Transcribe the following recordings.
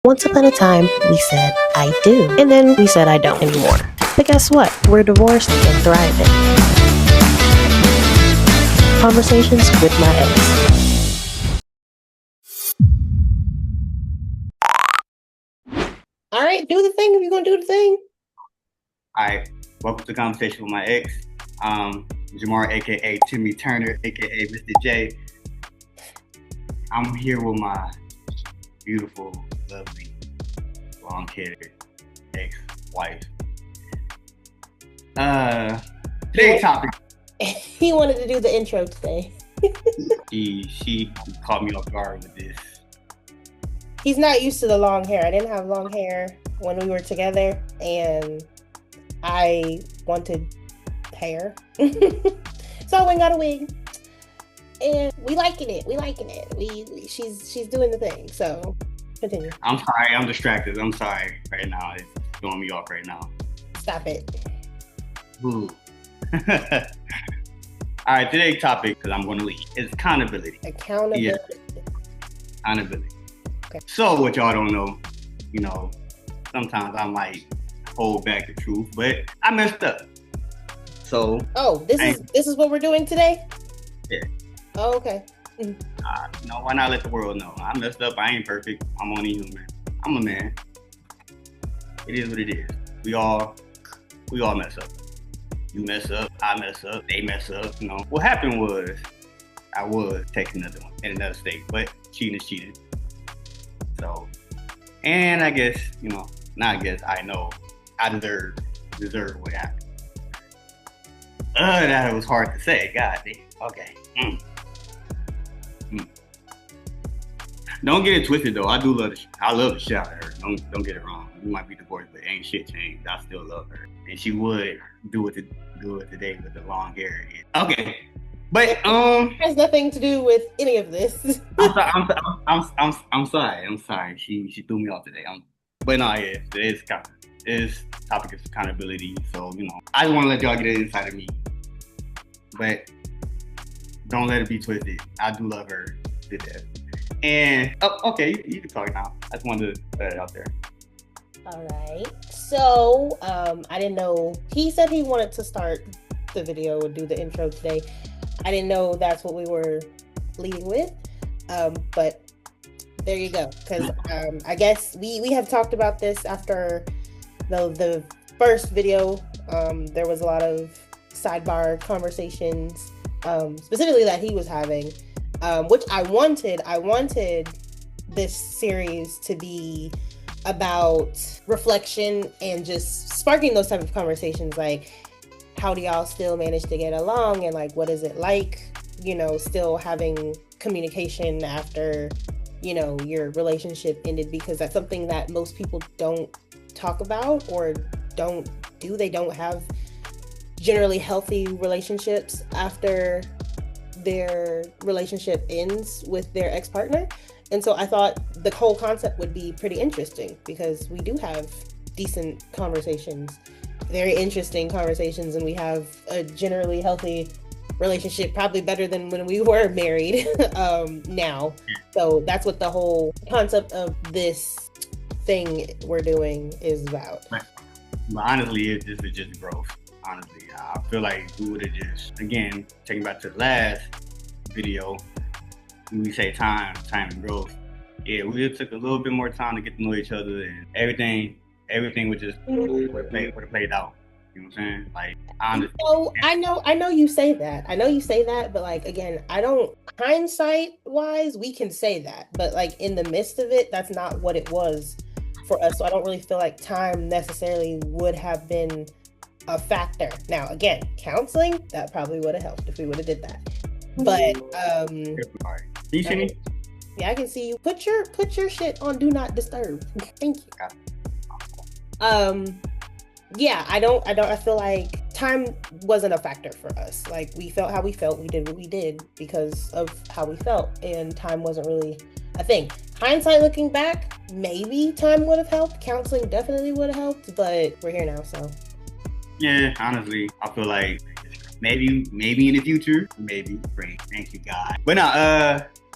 Once upon a time, we said, I do. And then we said, I don't anymore. But guess what? We're divorced and thriving. Conversations with my ex. All right, do the thing if you're going to do the thing. Hi, welcome to Conversation with My Ex. Jamar, aka Timmy Turner, aka Mr. J. I'm here with my beautiful, lovely, long-haired ex-wife. Today's topic. He wanted to do the intro today. She caught me off guard with this. He's not used to the long hair. I didn't have long hair when we were together, and I wanted hair. So I went and got a wig. And we liking it. She's doing the thing. So continue. I'm sorry, I'm distracted. I'm sorry right now. It's throwing me off right now. Stop it. Ooh. All right, today's topic, because I'm going to leave, is accountability. Accountability. Yeah. Accountability. Okay. So what y'all don't know, sometimes I might hold back the truth, but I messed up. So. Oh, this is what we're doing today? Yeah. Oh, okay. Why not let the world know? I messed up. I ain't perfect. I'm only human. I'm a man. It is what it is. We all mess up. You mess up. I mess up. They mess up. What happened was I was texting another one in another state, but cheating is cheating. So, and I guess, I know I deserve what happened. That was hard to say. God damn. Okay. Don't get it twisted though. I love the shit out of her. Don't get it wrong. We might be divorced, but ain't shit changed. I still love her, and she would do it today with the long hair. Okay, but it has nothing to do with any of this. I'm sorry. She threw me off today. But no, yeah, today's topic is accountability. So I just want to let y'all get an insight of me, but don't let it be twisted. I do love her to death. And okay, you can talk now. I just wanted to put it out there. All right. So I didn't know. He said he wanted to start the video and do the intro today. I didn't know that's what we were leading with. But there you go. Because I guess we have talked about this after the first video. There was a lot of sidebar conversations, specifically that he was having. Which I wanted this series to be about reflection and just sparking those type of conversations, like how do y'all still manage to get along, and like what is it like, still having communication after your relationship ended, because that's something that most people don't talk about or don't do. They don't have generally healthy relationships after their relationship ends with their ex-partner. And so I thought the whole concept would be pretty interesting, because we do have decent conversations, very interesting conversations, and we have a generally healthy relationship, probably better than when we were married now. So that's what the whole concept of this thing we're doing is about. But honestly, this is just growth. Honestly, I feel like we would have just, again, taking back to the last video, when we say time and growth, yeah, we just took a little bit more time to get to know each other, and everything would just would have played out. You know what I'm saying? Like, I know you say that, but like, again, I don't, hindsight wise, we can say that, but like in the midst of it, that's not what it was for us. So I don't really feel like time necessarily would have been a factor. Now, again, counseling, that probably would have helped if we would have did that. But can you see me? Yeah, I can see you. Put your shit on do not disturb. Thank you. Yeah, I feel like time wasn't a factor for us. Like, we felt how we felt, we did what we did because of how we felt, and time wasn't really a thing. Hindsight, looking back, maybe time would have helped. Counseling definitely would have helped, but we're here now, so. Yeah, honestly, I feel like maybe in the future, maybe. Thank you, God. But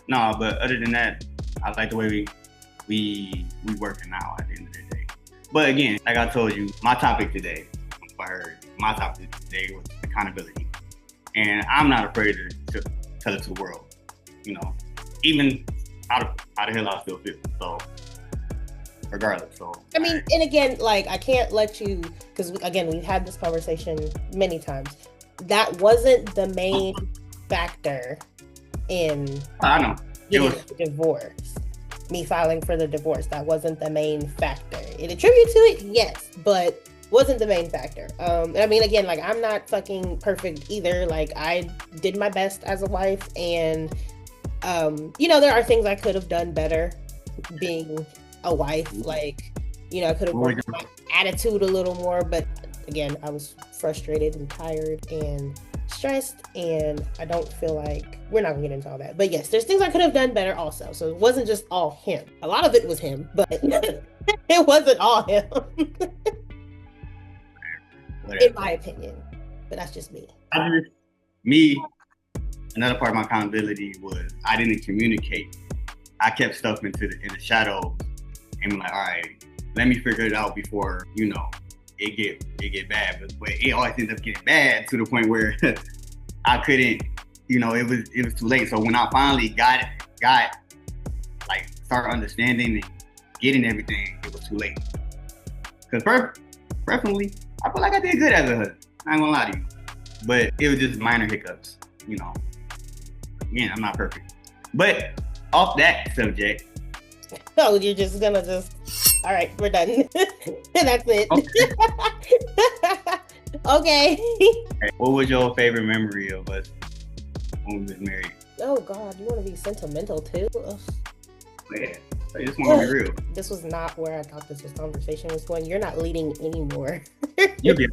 but other than that, I like the way we working out at the end of the day. But again, like I told you, my topic today, my topic today was accountability. And I'm not afraid to tell it to the world, you know, even how the hell I still feel. So regardless. So I mean, and again, like I can't let you, because again, we've had this conversation many times. That wasn't the main factor in I know getting a divorce. Me filing for the divorce, that wasn't the main factor. It attributed to it, yes, but wasn't the main factor. I mean, again, like I'm not fucking perfect either. Like I did my best as a wife, and you know, there are things I could have done better being a wife. Like, you know, I could have worked my attitude a little more, but again, I was frustrated and tired and stressed, and I don't feel like we're not gonna get into all that. But yes, there's things I could have done better also. So it wasn't just all him. A lot of it was him, but it wasn't all him. In my opinion. But that's just me. Another part of my accountability was I didn't communicate. I kept stuff in the shadows and be like, all right, let me figure it out before, you know, it get bad. But it always ends up getting bad to the point where I couldn't, you know, it was too late. So when I finally got like started understanding and getting everything, it was too late. Because personally, I feel like I did good as a husband. I ain't gonna lie to you. But it was just minor hiccups, you know. Again, I'm not perfect. But off that subject. Oh, you're just gonna all right, we're done. That's it. Okay. What was your favorite memory of us when we was married? Oh God, you want to be sentimental too? Ugh. Yeah, I just want to be real. This was not where I thought this conversation was going. You're not leading anymore. You'll be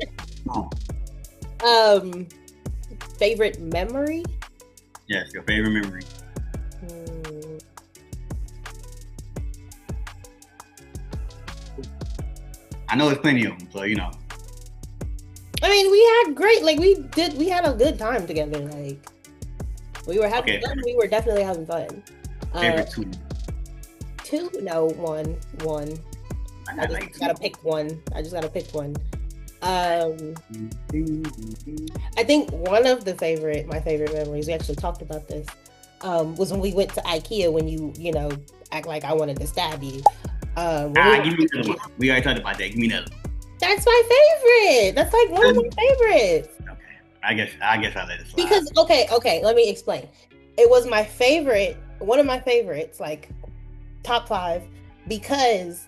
favorite memory? Yes, your favorite memory. I know there's plenty of them, so you know. I mean, we had great, like we had a good time together. Like we were having fun. We were definitely having fun. Favorite two? Two? No, one. I just gotta pick one. I think one of my favorite memories, we actually talked about this, was when we went to IKEA when you know, act like I wanted to stab you. Give me another one. We already talked about that. Give me another one. That's my favorite. That's like one of my favorites. Okay. I guess I let it slide. Because, okay, let me explain. It was my favorite, one of my favorites, like top 5, because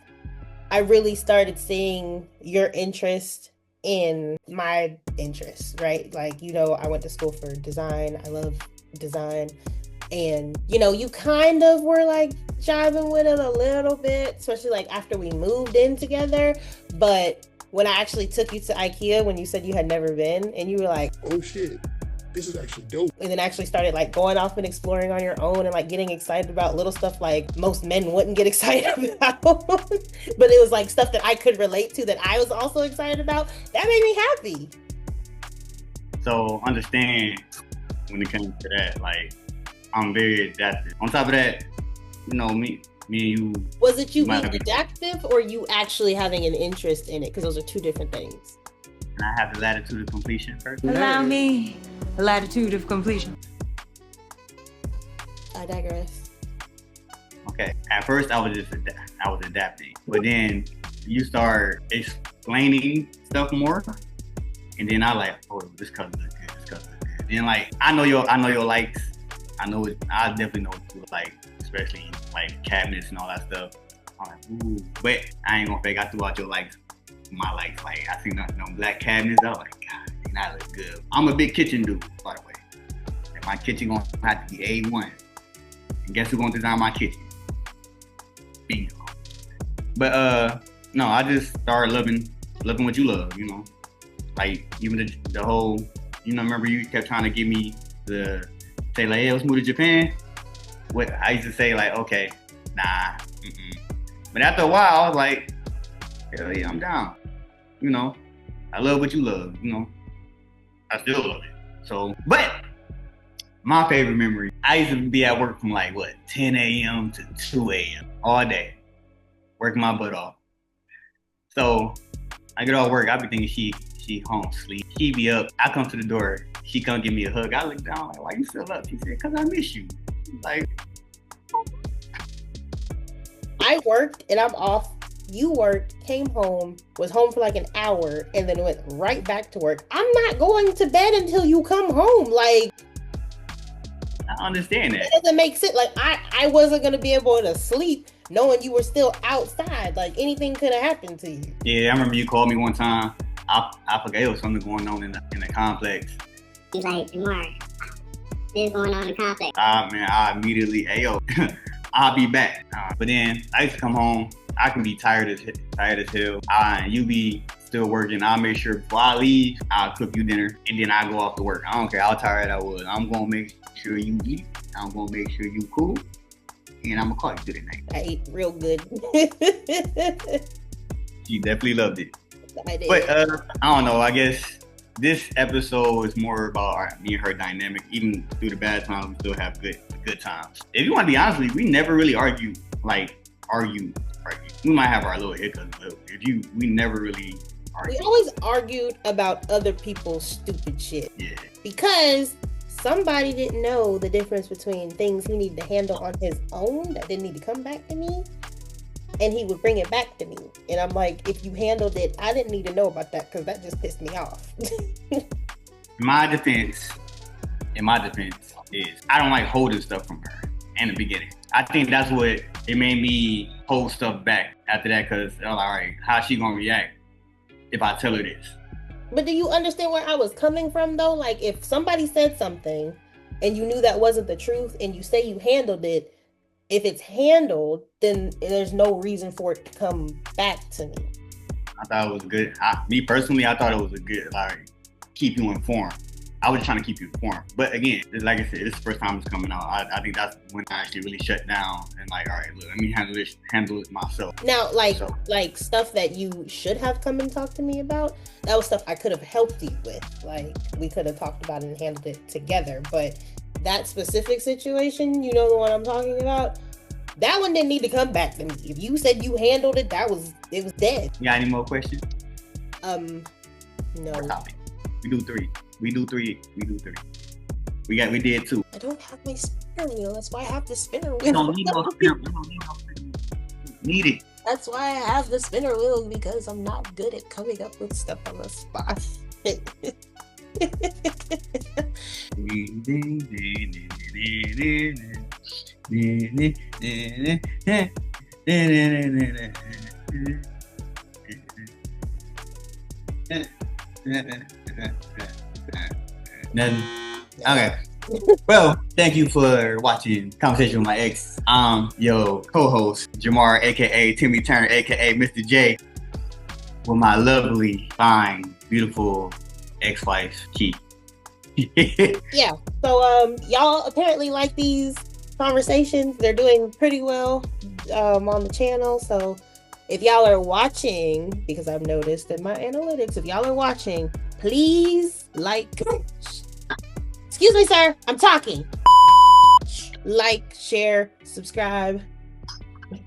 I really started seeing your interest in my interests, right? Like, you know, I went to school for design. I love design. And, you know, you kind of were like jiving with it a little bit, especially like after we moved in together. But when I actually took you to IKEA, when you said you had never been, and you were like, oh shit, this is actually dope. And then actually started like going off and exploring on your own and like getting excited about little stuff like most men wouldn't get excited about. But it was like stuff that I could relate to that I was also excited about. That made me happy. So understand when it comes to that, like, I'm very adaptive. On top of that, you know, me and you. Was it you being adaptive or you actually having an interest in it? Because those are two different things. Can I have the latitude of completion first? Allow me the latitude of completion. I digress. Okay. At first, I was adapting, but then you start explaining stuff more, and then I like, oh, this color looks good. This color looks good. Then like, I know your likes. I definitely know what you like, especially like cabinets and all that stuff. I'm like, ooh, but I ain't gonna fake. I threw out your likes, my likes. Like I seen nothing on black cabinets. I was like, God, that looks good. I'm a big kitchen dude, by the way. And my kitchen gonna have to be A1. And guess who's gonna design my kitchen? Bingo. But no, I just started loving what you love. You know, like even the whole, you know, remember you kept trying to give me say like, hey, let's move to Japan. What I used to say like, okay, nah. But after a while, I was like, hell yeah, I'm down. You know, I love what you love. You know, I still love it. So, but my favorite memory, I used to be at work from like 10 a.m. to 2 a.m. all day. working my butt off. So I get off work. I be thinking she home sleep. She be up. I come to the door. She come give me a hug. I look down like, why you still up? She said, 'cause I miss you. Like, I worked and I'm off. You worked, came home, was home for like an hour, and then went right back to work. I'm not going to bed until you come home. Like, I understand that. it doesn't make sense. Like, I wasn't gonna be able to sleep knowing you were still outside. Like, anything could have happened to you. Yeah, I remember you called me one time. I forgot it was something going on in the complex. He's like, Jamar, this is going on in the complex. Man, I immediately, ayo, I'll be back. But then I used to come home. I can be tired as hell. And you be still working. I'll make sure before I leave, I'll cook you dinner, and then I go off to work. I don't care how tired I was. I'm gonna make sure you eat. I'm gonna make sure you cool, and I'm gonna call you through the night. I ate real good. She definitely loved it. I did. But I don't know. I guess this episode is more about me and her dynamic. Even through the bad times, we still have good times. If you want to be honest with me, we never really argue. We might have our little hiccups, but we never really argue. We always argued about other people's stupid shit. Yeah. Because somebody didn't know the difference between things he needed to handle on his own that didn't need to come back to me, and he would bring it back to me. And I'm like, if you handled it, I didn't need to know about that because that just pissed me off. My defense is I don't like holding stuff from her in the beginning. I think that's what it made me hold stuff back after that, because all right, how's she gonna react if I tell her this? But do you understand where I was coming from though? Like, if somebody said something and you knew that wasn't the truth and you say you handled it, if it's handled, then there's no reason for it to come back to me. I thought it was good. Me personally, I thought it was a good, like, keep you informed. I was trying to keep you informed. But again, like I said, this is the first time it's coming out. I think that's when I actually really shut down and like, all right, look, let me handle it myself. Now, like stuff that you should have come and talked to me about, that was stuff I could have helped you with. Like, we could have talked about it and handled it together. But that specific situation, you know the one I'm talking about, that one didn't need to come back to me. If you said you handled it, it was dead. You got any more questions? No. We do three. We did two. I don't have my spinner wheel. That's why I have the spinner wheel. We don't need no spinner wheel. Need it. That's why I have the spinner wheel, because I'm not good at coming up with stuff on the spot. Nothing. Okay. Well, thank you for watching Conversation with My Ex. I'm your co-host, Jamar, aka Timmy Turner, aka Mr. J, with my lovely, fine, beautiful ex-wife, Keith. Yeah. So y'all apparently like these conversations. They're doing pretty well on the channel. So if y'all are watching, because I've noticed in my analytics, if y'all are watching, please like. Excuse me, sir. I'm talking. Like, share, subscribe,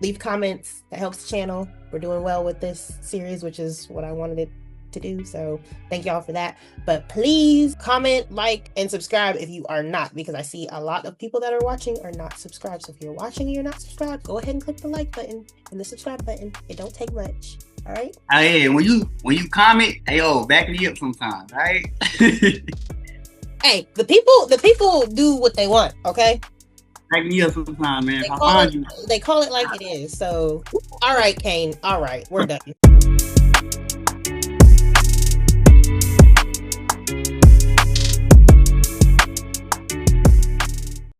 leave comments. That helps the channel. We're doing well with this series, which is what I wanted it to do. So thank y'all for that. But please comment, like, and subscribe if you are not, because I see a lot of people that are watching are not subscribed. So if you're watching and you're not subscribed, go ahead and click the like button and the subscribe button. It don't take much. All right. Hey, when you comment, hey, back me up sometimes, all right? Hey, the people do what they want, okay? Back me up sometimes, man. They call it like it is. So, all right, Kane. All right, we're done.